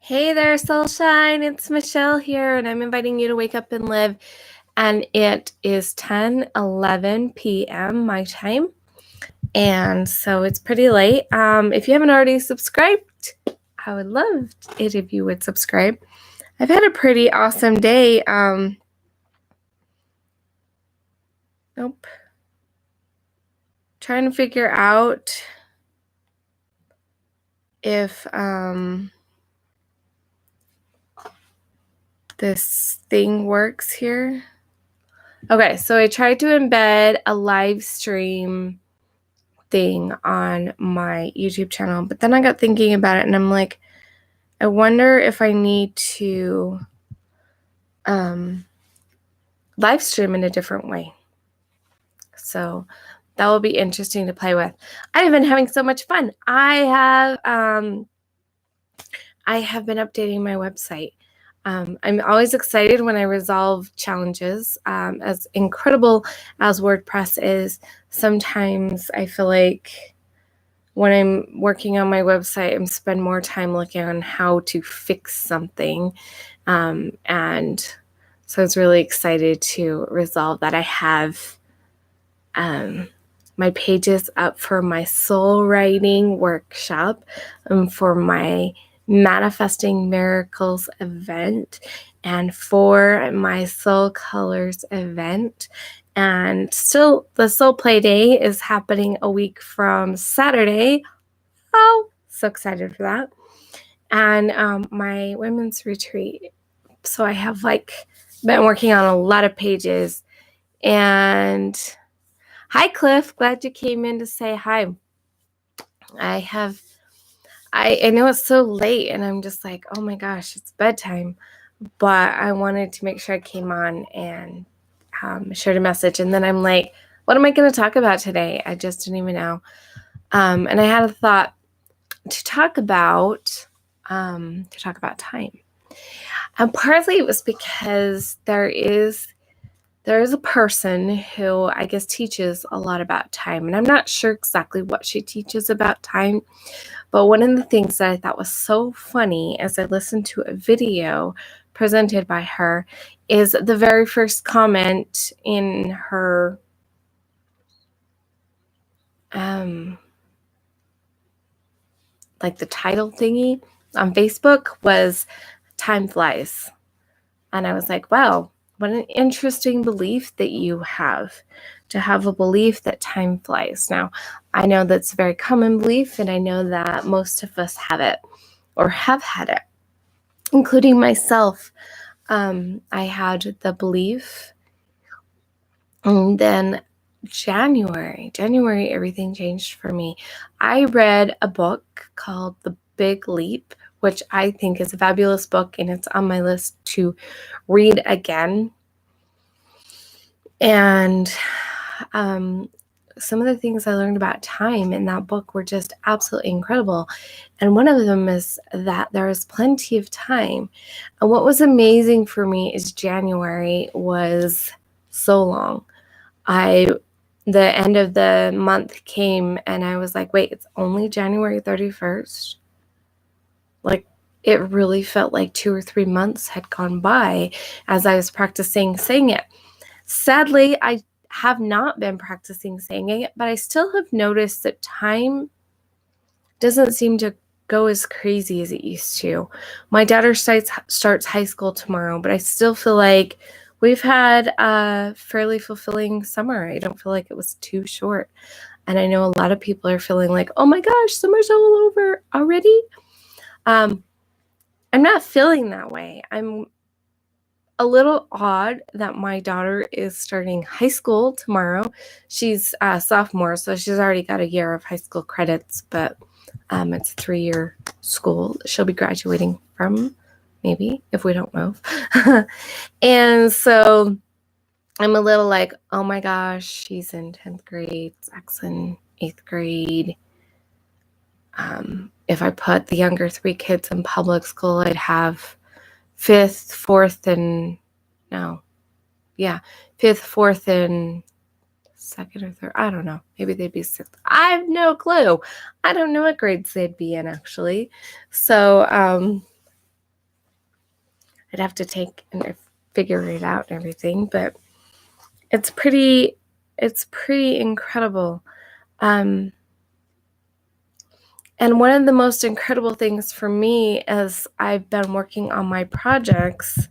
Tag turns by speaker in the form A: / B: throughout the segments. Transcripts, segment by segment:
A: Hey there, Soulshine. It's Michelle here, and I'm inviting you to wake up and live. And it is 10:11 p.m. my time. And so it's pretty late. If you haven't already subscribed, I would love it if you would subscribe. I've had a pretty awesome day. Nope. Trying to figure out if this thing works here. Okay, so I tried to embed a live stream thing on my YouTube channel, but then I got thinking about it and I'm like, I wonder if I need to live stream in a different way. So that will be interesting to play with. I've been having so much fun. I have been updating my website. I'm always excited when I resolve challenges. As incredible as WordPress is, sometimes I feel like when I'm working on my website, I spend more time looking on how to fix something. And so I was really excited to resolve that. I have my pages up for my soul writing workshop, for my Manifesting Miracles event, and for my Soul Colors event. And still, the Soul Play Day is happening a week from Saturday. Oh, so excited for that. And my women's retreat. So I have been working on a lot of pages. And hi, Cliff. Glad you came in to say hi. I know it's so late and I'm just like, oh my gosh, it's bedtime. But I wanted to make sure I came on and shared a message. And then I'm like, what am I going to talk about today? I just didn't even know. And I had a thought to talk about time. And partly it was because there is a person who I guess teaches a lot about time. And I'm not sure exactly what she teaches about time. But one of the things that I thought was so funny as I listened to a video presented by her is the very first comment in her the title thingy on Facebook was "Time flies." And I was like, wow, what an interesting belief that you have, to have a belief that time flies. Now, I know that's a very common belief, and I know that most of us have it or have had it, including myself. I had the belief, and then January, everything changed for me. I read a book called The Big Leap, which I think is a fabulous book, and it's on my list to read again. And some of the things I learned about time in that book were just absolutely incredible. And one of them is that there is plenty of time. And what was amazing for me is January was so long. The end of the month came and I was like, wait, it's only January 31st? Like, it really felt like 2 or 3 months had gone by as I was practicing saying it. Sadly, I have not been practicing saying it, but I still have noticed that time doesn't seem to go as crazy as it used to. My daughter starts high school tomorrow, but I still feel like we've had a fairly fulfilling summer. I don't feel like it was too short. And I know a lot of people are feeling like, oh my gosh, summer's all over already. I'm not feeling that way. I'm a little odd that my daughter is starting high school tomorrow. She's a sophomore, so she's already got a year of high school credits, but it's a 3-year school she'll be graduating from, maybe, if we don't move. And so I'm a little like, oh my gosh, she's in 10th grade, Zach's in 8th grade. If I put the younger 3 kids in public school, I'd have 5th, 4th, and 2nd or 3rd. I don't know. Maybe they'd be 6th. I have no clue. I don't know what grades they'd be in, actually. So I'd have to take and figure it out and everything, but it's pretty incredible. And one of the most incredible things for me as I've been working on my projects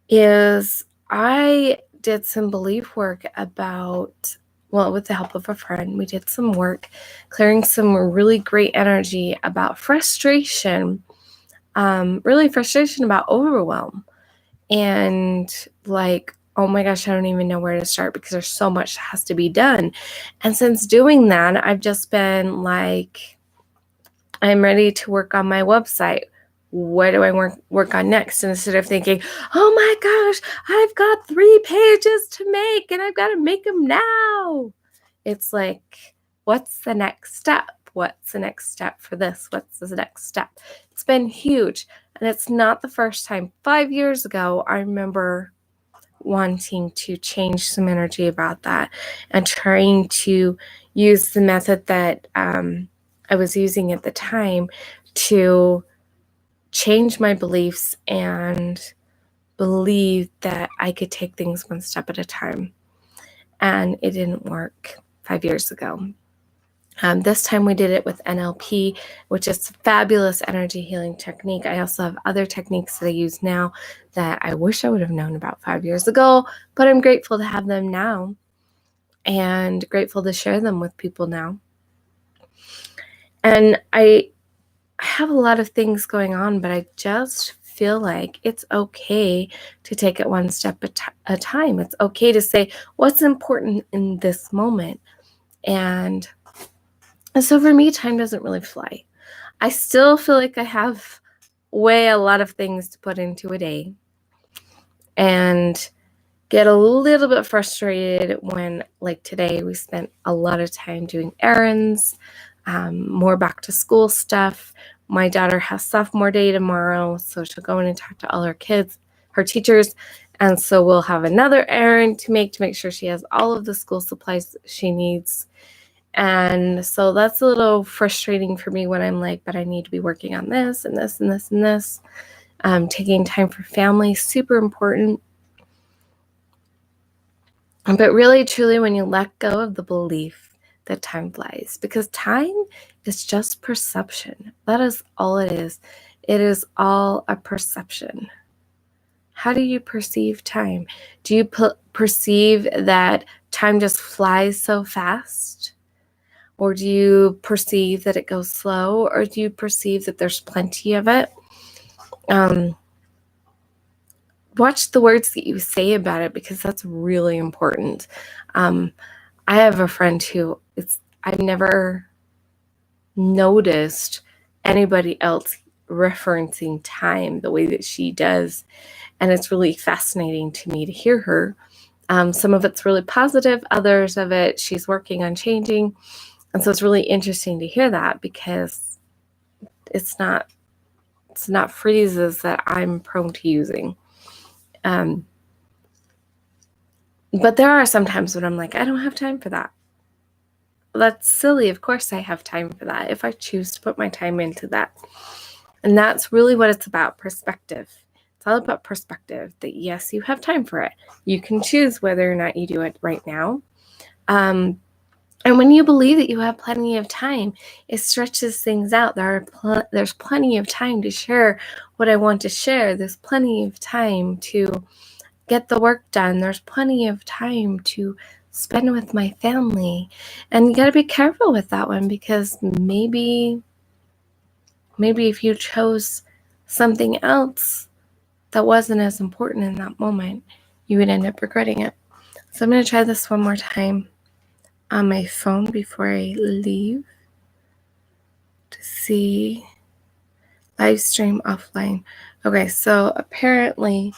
A: is I did some belief work about, well, with the help of a friend, we did some work clearing some really great energy about frustration, really frustration about overwhelm. And like, oh my gosh, I don't even know where to start because there's so much that has to be done. And since doing that, I've just been like, I'm ready to work on my website. What do I work on next? And instead of thinking, oh my gosh, I've got 3 pages to make and I've got to make them now. It's like, what's the next step? What's the next step for this? What's the next step? It's been huge. And it's not the first time. 5 years ago, I remember wanting to change some energy about that and trying to use the method that I was using at the time to change my beliefs and believe that I could take things one step at a time. And it didn't work 5 years ago. This time we did it with NLP, which is a fabulous energy healing technique. I also have other techniques that I use now that I wish I would have known about 5 years ago, but I'm grateful to have them now and grateful to share them with people now. And I have a lot of things going on, but I just feel like it's okay to take it one step at a time. It's okay to say what's important in this moment. And so for me, time doesn't really fly. I still feel like I have a lot of things to put into a day and get a little bit frustrated when, like today, we spent a lot of time doing errands, more back to school stuff. My daughter has sophomore day tomorrow, so she'll go in and talk to all her kids, her teachers, and so we'll have another errand to make sure she has all of the school supplies she needs. And so that's a little frustrating for me when I'm like, but I need to be working on this and this and this and this. Taking time for family, super important. But really, truly, when you let go of the belief that time flies, because time is just perception. That is all it is. It is all a perception. How do you perceive time? Do you perceive that time just flies so fast? Or do you perceive that it goes slow? Or do you perceive that there's plenty of it? Watch the words that you say about it because that's really important. I have a friend who I've never noticed anybody else referencing time the way that she does. And it's really fascinating to me to hear her. Some of it's really positive, others of it she's working on changing. And so it's really interesting to hear that because it's not phrases that I'm prone to using. But there are some times when I'm like, I don't have time for that. Well, that's silly. Of course I have time for that if I choose to put my time into that. And that's really what it's about, perspective. It's all about perspective, that yes, you have time for it. You can choose whether or not you do it right now. And when you believe that you have plenty of time, it stretches things out. There's plenty of time to share what I want to share. There's plenty of time to get the work done. There's plenty of time to spend with my family. And you got to be careful with that one because maybe if you chose something else that wasn't as important in that moment, you would end up regretting it. So I'm going to try this one more time on my phone before I leave to see live stream offline. Okay, so apparently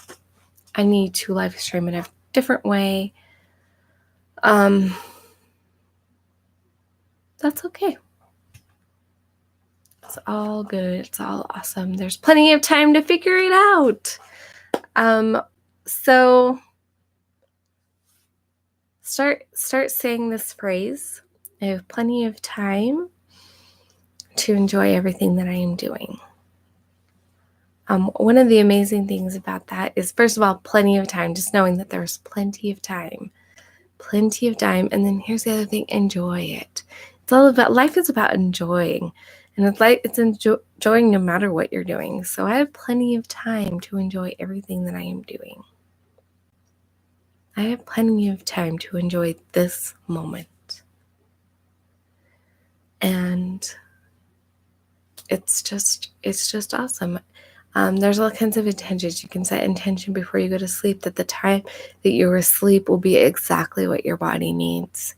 A: I need to live stream in a different way. That's okay. It's all good. It's all awesome. There's plenty of time to figure it out. So start saying this phrase. I have plenty of time to enjoy everything that I am doing. One of the amazing things about that is, first of all, plenty of time, just knowing that there's plenty of time. Plenty of time. And then here's the other thing, enjoy it. It's all about, life is about enjoying. And it's enjoying no matter what you're doing. So I have plenty of time to enjoy everything that I am doing. I have plenty of time to enjoy this moment. And it's just awesome. There's all kinds of intentions. You can set intention before you go to sleep that the time that you're asleep will be exactly what your body needs.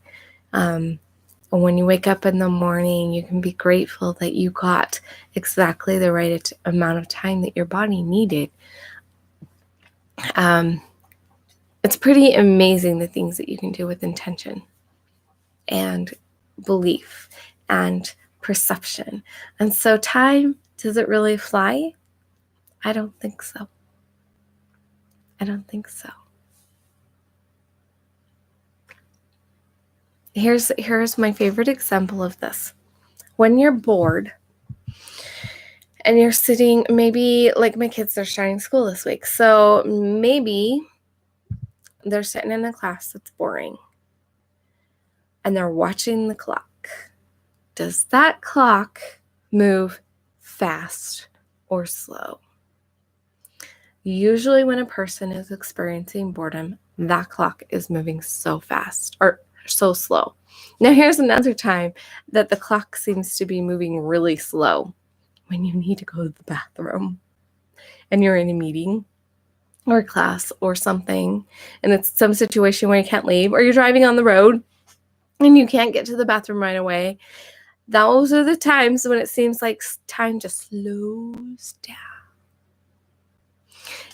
A: When you wake up in the morning, you can be grateful that you got exactly the right amount of time that your body needed. It's pretty amazing the things that you can do with intention and belief and perception. And so time, does it really fly? I don't think so. I don't think so. Here's my favorite example of this. When you're bored and you're sitting, maybe like my kids are starting school this week, so maybe they're sitting in a class that's boring and they're watching the clock. Does that clock move fast or slow? Usually when a person is experiencing boredom, that clock is moving so fast or so slow. Now here's another time that the clock seems to be moving really slow, when you need to go to the bathroom and you're in a meeting or a class or something, and it's some situation where you can't leave, or you're driving on the road and you can't get to the bathroom right away. Those are the times when it seems like time just slows down.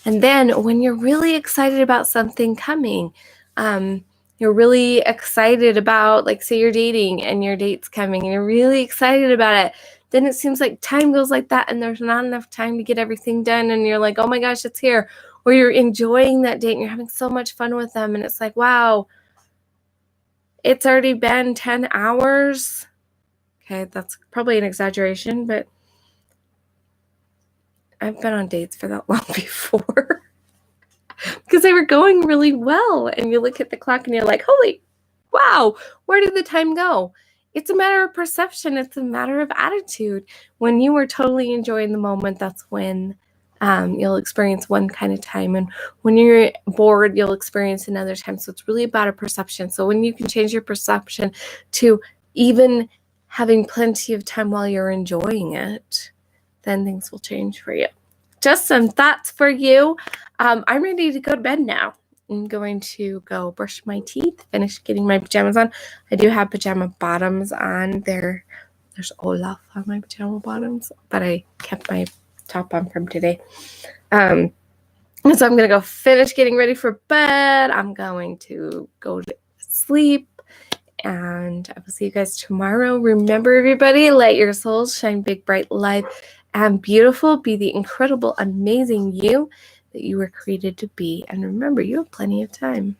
A: And then when you're really excited about something coming, you're really excited about, like, say you're dating and your date's coming and you're really excited about it, then it seems like time goes like that and there's not enough time to get everything done, and you're like, oh my gosh, it's here. Or you're enjoying that date and you're having so much fun with them, and it's like, wow, it's already been 10 hours. Okay, that's probably an exaggeration, but I've been on dates for that long before because they were going really well. And you look at the clock and you're like, holy, wow, where did the time go? It's a matter of perception. It's a matter of attitude. When you are totally enjoying the moment, that's when you'll experience one kind of time. And when you're bored, you'll experience another time. So it's really about a perception. So when you can change your perception to even having plenty of time while you're enjoying it, then things will change for you. Just some thoughts for you. I'm ready to go to bed now. I'm going to go brush my teeth, finish getting my pajamas on. I do have pajama bottoms on there. There's Olaf on my pajama bottoms, but I kept my top on from today. So I'm going to go finish getting ready for bed. I'm going to go to sleep, and I will see you guys tomorrow. Remember, everybody, let your souls shine big, bright, light, and beautiful. Be the incredible, amazing you that you were created to be. And remember, you have plenty of time.